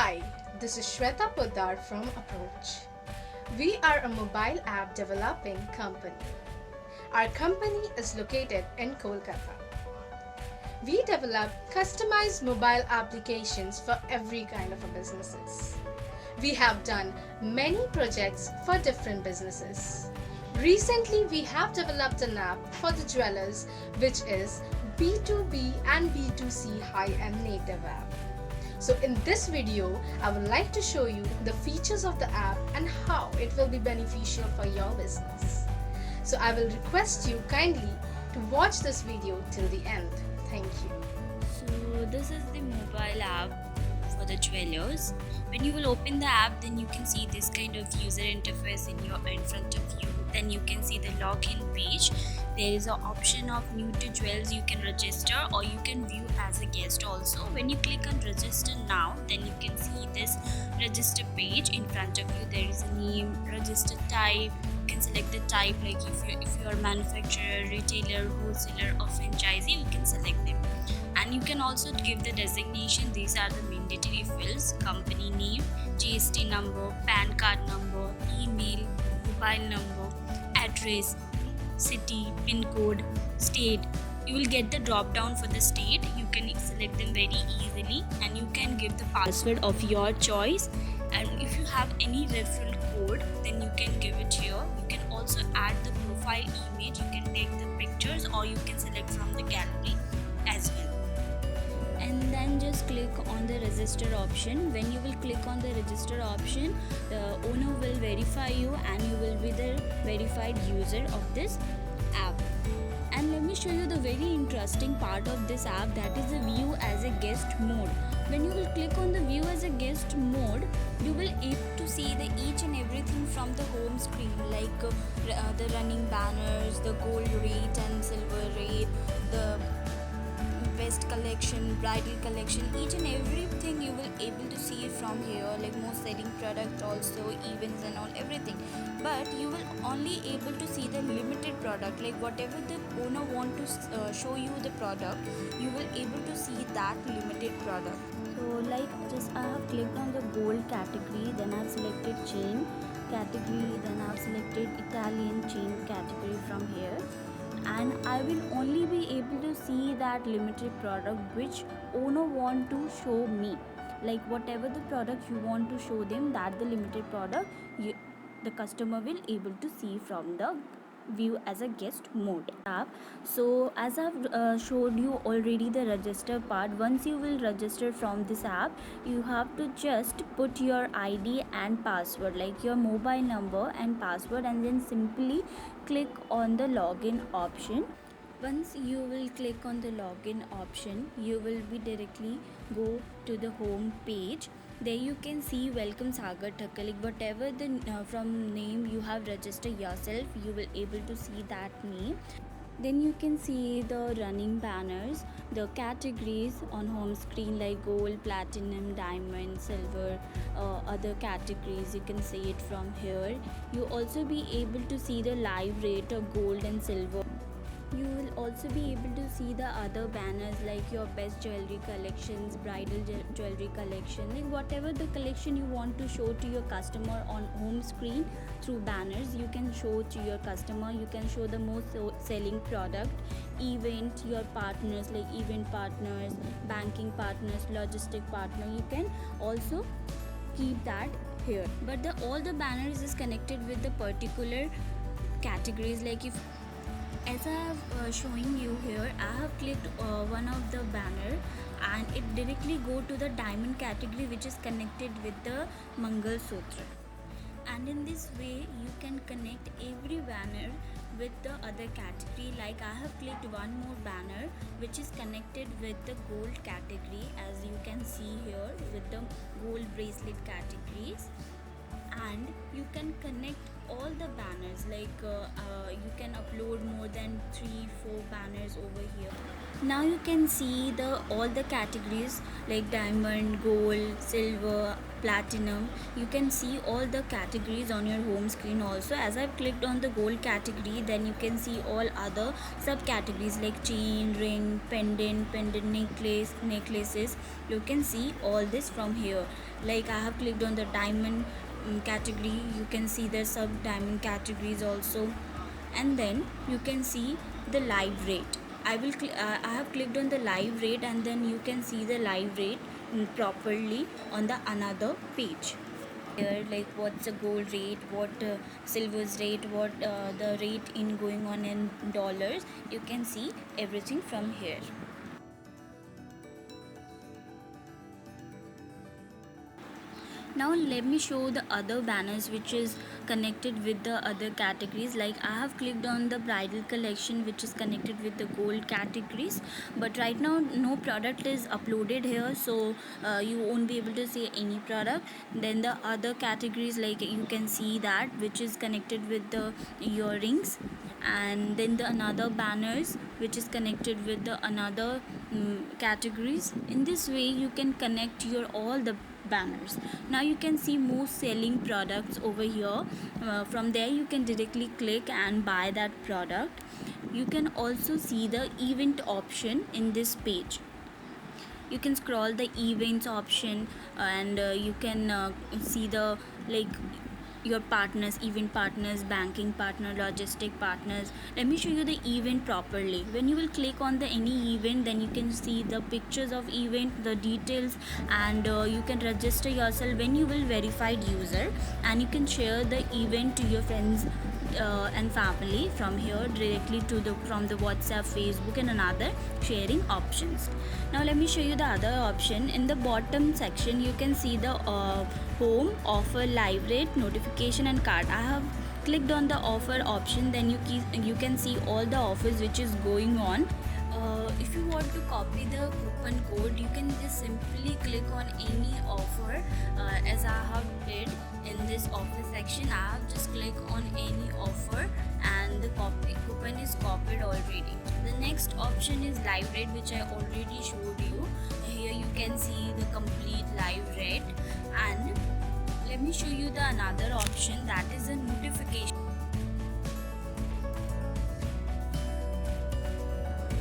Hi, this is Shweta Poddar from Approach. We are a mobile app developing company. Our company is located in Kolkata. We develop customized mobile applications for every kind of a businesses. We have done many projects for different businesses. Recently, we have developed an app for the jewelers, which is B2B and B2C high-end native app. So in this video, I would like to show you the features of the app and how it will be beneficial for your business. So I will request you kindly to watch this video till the end. Thank you. So this is the mobile app for the jewelers. When you will open the app, then you can see this kind of user interface in front of you. Then you can see the login page. There is an option of new to jewels. You can register or you can view as a guest also. When you click on register now, then you can see this register page in front of you. There is a name, register type. You can select the type, like if you are manufacturer, retailer, wholesaler or franchisee, you can select them. And you can also give the designation. These are the mandatory fields: company name, GST number, PAN card number, email, mobile number, address, city, pin code, state. You will get the drop down for the state. You can select them very easily and you can give the password of your choice. And if you have any referral code, then you can give it here. You can also add the profile image. You can take the pictures or you can select from the gallery as well. And then just click on the register option. When you will click on the register option, the owner will verify you and you will be the verified user of this app. And let me show you the very interesting part of this app, that is the view as a guest mode. When you will click on the view as a guest mode, you will able to see the each and everything from the home screen, like the running banners, the gold rate and silver rate, the best collection, bridal collection, each and everything you will able to see from here, like most selling product also, events and all everything. But you will only able to see the limited product, like whatever the owner want to show you the product, you will able to see that limited product. So like just I have clicked on the gold category, then I have selected chain category, then I have selected Italian chain category from here, and I will only be able to see that limited product which owner want to show me. Like whatever the product you want to show them, that the limited product the customer will able to see from the view as a guest mode app. So as I've showed you already the register part, once you will register from this app, you have to just put your ID and password, like your mobile number and password, and then simply click on the login option. Once you will click on the login option, you will be directly go to the home page. There you can see welcome Sagar Thakkar, like whatever the from name you have registered yourself, you will able to see that name. Then you can see the running banners, the categories on home screen, like gold, platinum, diamond, silver, other categories. You can see it from here. You also be able to see the live rate of gold and silver. You will also be able to see the other banners, like your best jewelry collections, bridal jewelry collection, like whatever the collection you want to show to your customer on home screen through banners, you can show to your customer. You can show the most selling product, event, your partners, like event partners, banking partners, logistic partner. You can also keep that here. But all the banners is connected with the particular categories. Like if as I have showing you here, I have clicked one of the banner and it directly go to the diamond category, which is connected with the Mangal Sutra. And in this way you can connect every banner with the other category. Like I have clicked one more banner which is connected with the gold category, as you can see here, with the gold bracelet categories. And you can connect all the banners, like you can upload more than 3-4 banners over here. Now you can see the all the categories like diamond, gold, silver, platinum. You can see all the categories on your home screen also. As I've clicked on the gold category, then you can see all other subcategories like chain, ring, pendant necklace, necklaces. You can see all this from here. Like I have clicked on the diamond category. You can see the sub diamond categories also, and then you can see the live rate. I have clicked on the live rate, and then you can see the live rate properly on the another page here, like what's the gold rate, what silver's rate, what the rate in going on in dollars. You can see everything from here. Now let me show the other banners which is connected with the other categories. Like I have clicked on the bridal collection which is connected with the gold categories, but right now no product is uploaded here, so you won't be able to see any product. Then the other categories, like you can see that which is connected with the earrings, and then the another banners which is connected with the another categories. In this way you can connect your all the banners. Now you can see most selling products over here. From there you can directly click and buy that product. You can also see the event option in this page. You can scroll the events option, and you can see the like your partners, event partners, banking partner, logistic partners. Let me show you the event properly. When you will click on the any event, then you can see the pictures of event, the details, and you can register yourself when you will verified user, and you can share the event to your friends and family from here directly to the from the WhatsApp, Facebook, and another sharing options. Now let me show you the other option. In the bottom section you can see the home, offer, live rate, notification, and card. I have clicked on the offer option, then you can see all the offers which is going on. If you want to copy the coupon code, you can just simply click on any offer, as I have did in this offer section. I have just clicked on any offer, and the coupon is copied already. The next option is live rate, which I already showed you. Here you can see the complete live rate, and let me show you the another option, that is a notification.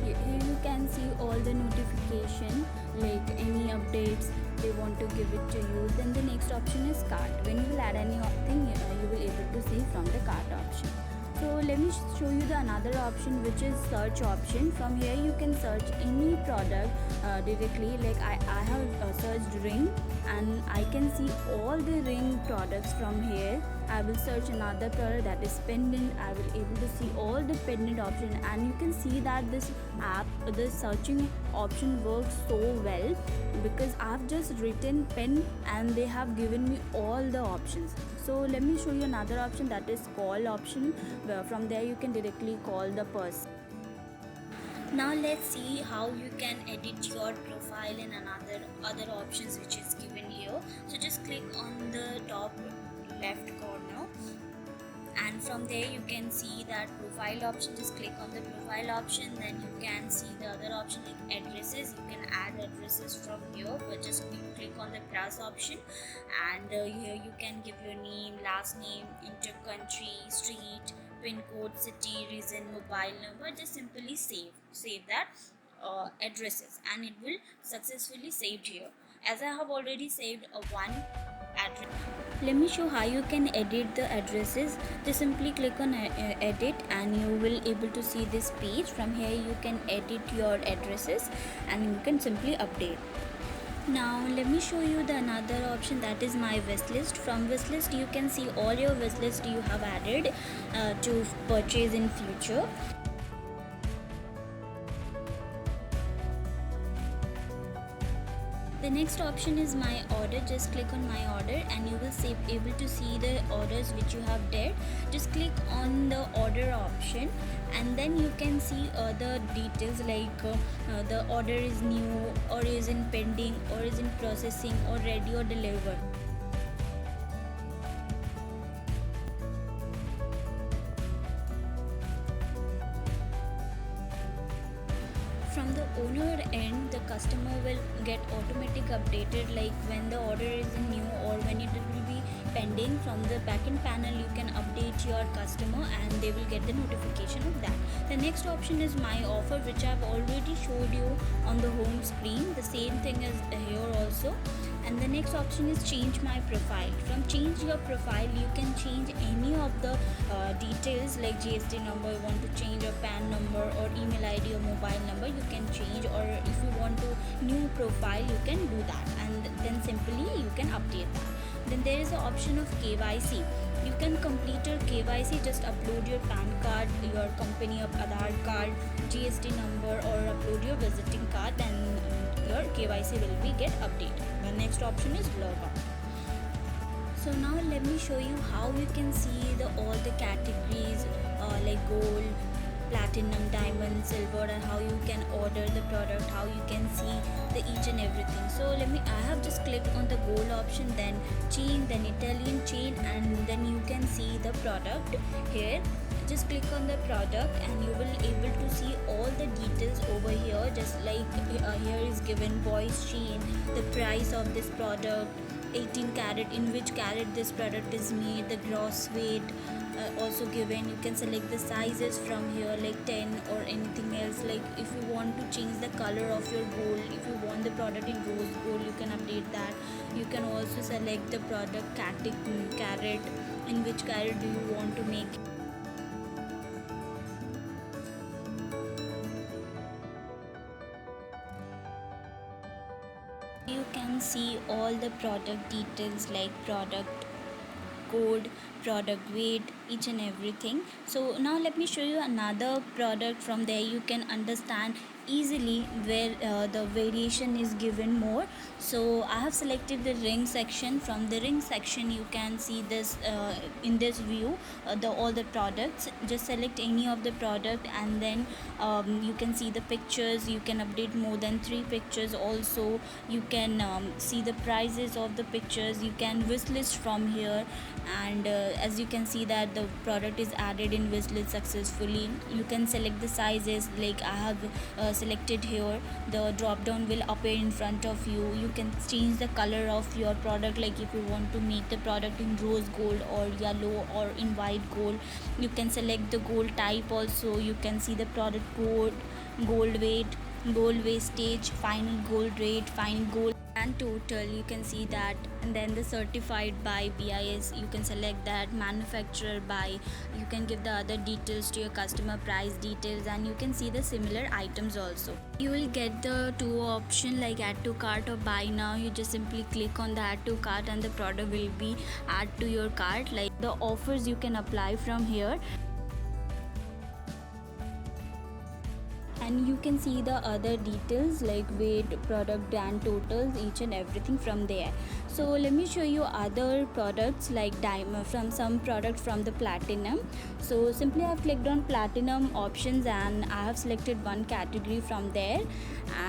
Here you can see all the notification, like any updates they want to give it to you. Then the next option is cart. When you will add anything, you will able to see from the cart option. So let me show you the another option, which is search option. From here you can search any product directly. Like I have searched ring, and I can see all the ring products from here. I will search another product, that is pendant. I will able to see all the pendant option, and you can see that this app, the searching option works so well, because I've just written pen and they have given me all the options. So let me show you another option, that is call option, where from there you can directly call the person. Now let's see how you can edit your profile and another other options which is given here. So just click on the top left corner, and from there you can see that profile option. Just click on the profile option, then you can see the other option like addresses. You can add addresses from here, but just click on the plus option, and here you can give your name, last name, enter country, street, pin code, city, region, mobile number. Just simply save that addresses, and it will successfully saved here. As I have already saved one address. Let me show how you can edit the addresses. Just simply click on edit, and you will able to see this page. From here you can edit your addresses, and you can simply update. Now let me show you the another option, that is my wish list. From wish list you can see all your wish list you have added to purchase in future. The next option is my order. Just click on my order, and you will able to see the orders which you have did. Just click on the order option, and then you can see other details like the order is new, or is in pending, or is in processing, or ready or delivered. From the customer will get automatic updated, like when the order is new or when it will be pending. From the backend panel you can update your customer and they will get the notification of that. The next option is my offer, which I've already showed you on the home screen. The same thing is here also. And the next option is change my profile. From change your profile you can change any of the details, like GST number, you want to change your PAN number or email ID or mobile number, you can change. Or if you want to new profile, you can do that, and then simply you can update that. Then there is the option of KYC. You can complete your KYC, just upload your PAN card, your company of Aadhaar card, GST number, or upload your visiting card, and your KYC will be get updated. The next option is log out. So now let me show you how you can see all the categories like gold, platinum, diamond, silver, and how you can order the product, how you can see each and everything. So I have just clicked on the gold option, then chain, then Italian chain, and then you can see the product here. Just click on the product and you will able to see all the details over here, just like here is given voice chain, the price of this product, 18 carat, in which carat this product is made, the gross weight also given. You can select the sizes from here, like 10 or anything else. Like if you want to change the color of your gold, if you want the product in rose gold, you can update that. You can also select the product carat, in which carat do you want to make. You can see all the product details, like product code, product weight, each and everything. So now let me show you another product. From there you can understand easily where the variation is given more. So I have selected the ring section. From the ring section you can see this in this view all the products. Just select any of the product, and then you can see the pictures. You can update more than 3 pictures. Also you can see the prices of the pictures. You can wish list from here, and as you can see that the product is added in wish list successfully. You can select the sizes, like I have selected here. The drop down will appear in front of you. You can change the color of your product, like if you want to make the product in rose gold or yellow or in white gold, you can select the gold type. Also you can see the product code, gold weight, gold wastage, final gold rate, final gold and total, you can see that. And then the certified by BIS, you can select that. Manufacturer by, you can give the other details to your customer, price details, and you can see the similar items also. You will get the 2 option, like add to cart or buy now. You just simply click on the add to cart and the product will be add to your cart. Like the offers you can apply from here, and you can see the other details like weight, product, grand totals, each and everything from there. So let me show you other products like diamond, from some product from the platinum. So simply I have clicked on platinum options and I have selected one category from there,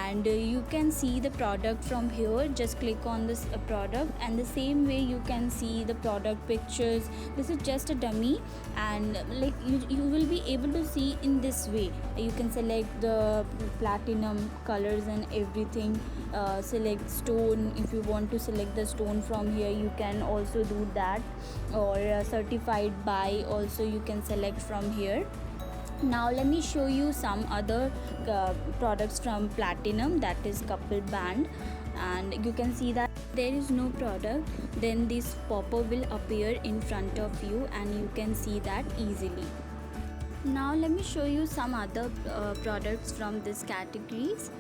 and you can see the product from here. Just click on this product, and the same way you can see the product pictures. This is just a dummy, and like you will be able to see in this way. You can select the platinum colors and everything. Select stone, if you want to select the stone from here you can also do that, or certified by also you can select from here. Now let me show you some other products from platinum, that is couple band. And you can see that there is no product, then this pop-up will appear in front of you and you can see that easily. Now let me show you some other products from these categories.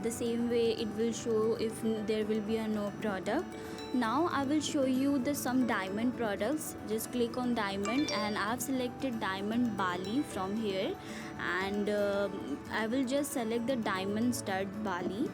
The same way it will show if there will be a no product. Now I will show you some diamond products. Just click on diamond, and I have selected diamond Bali from here, and I will just select the diamond stud Bali.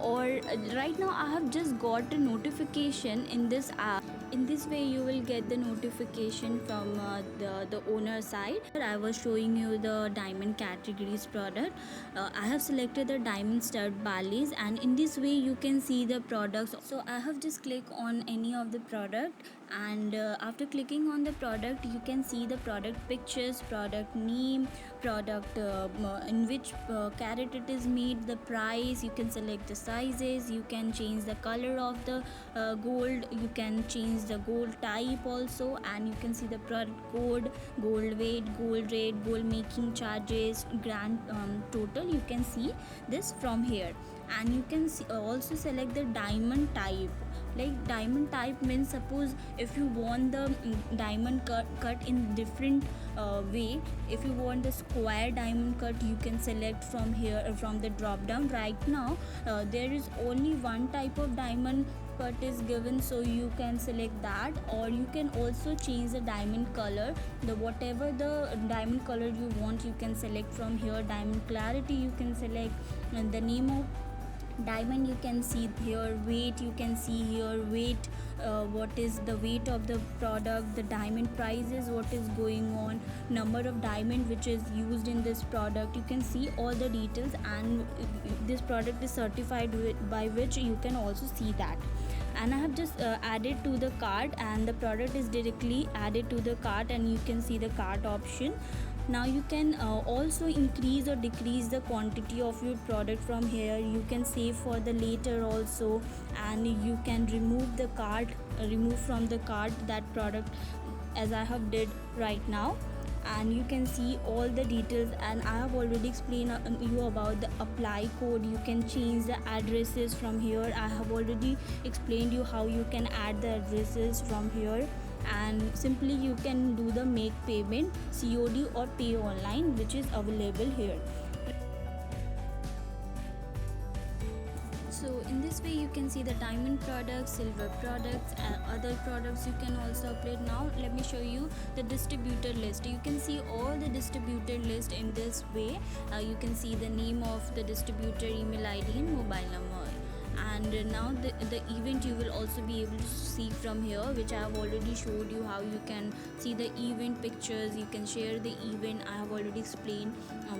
or right now I have just got a notification in this app. In this way you will get the notification from the owner side. I was showing you the diamond categories product. I have selected the diamond stud balis, and in this way you can see the products. So I have just clicked on any of the product, and after clicking on the product you can see the product pictures, product name, product in which carat it is made, the price. You can select the sizes, you can change the color of the gold, you can change the gold type also, and you can see the product code, gold weight, gold rate, gold making charges, grand total. You can see this from here, and you can also select the diamond type. Like diamond type means, suppose if you want the diamond cut in different way. If you want the square diamond cut, you can select from here, from the drop down. Right now there is only one type of diamond cut is given, so you can select that, or you can also change the diamond color. The whatever the diamond color you want, you can select from here. Diamond clarity you can select, and the name of diamond you can see here, weight you can see here, weight, what is the weight of the product, the diamond prices, what is going on, number of diamond which is used in this product. You can see all the details, and this product is certified by which you can also see that. And I have just added to the cart, and the product is directly added to the cart, and you can see the cart option. Now you can also increase or decrease the quantity of your product from here. You can save for the later also, and you can remove the cart, remove from the cart that product, as I have did right now. And you can see all the details, and I have already explained you about the apply code. You can change the addresses from here. I have already explained you how you can add the addresses from here, and simply you can do the make payment, COD or pay online, which is available here. So in this way you can see the diamond products, silver products, and other products you can also upload. Now let me show you the distributor list. You can see all the distributor list in this way. You can see the name of the distributor, email ID, and mobile number. And now the event you will also be able to see from here, which I have already showed you how you can see the event pictures. You can share the event, I have already explained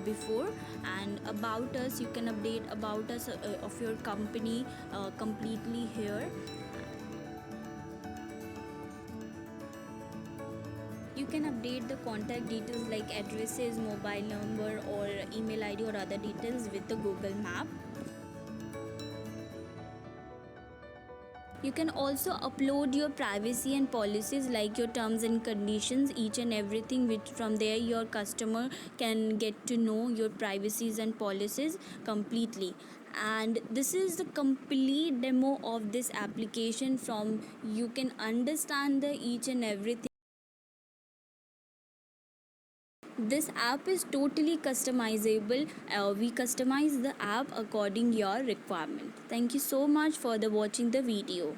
before. And about us, you can update about us of your company completely here. You can update the contact details like addresses, mobile number, or email ID, or other details with the Google Map. You can also upload your privacy and policies, like your terms and conditions, each and everything, which from there your customer can get to know your privacies and policies completely. And this is the complete demo of this application. From you can understand the each and everything. This app is totally customizable. We customize the app according your requirement. Thank you so much for the watching the video.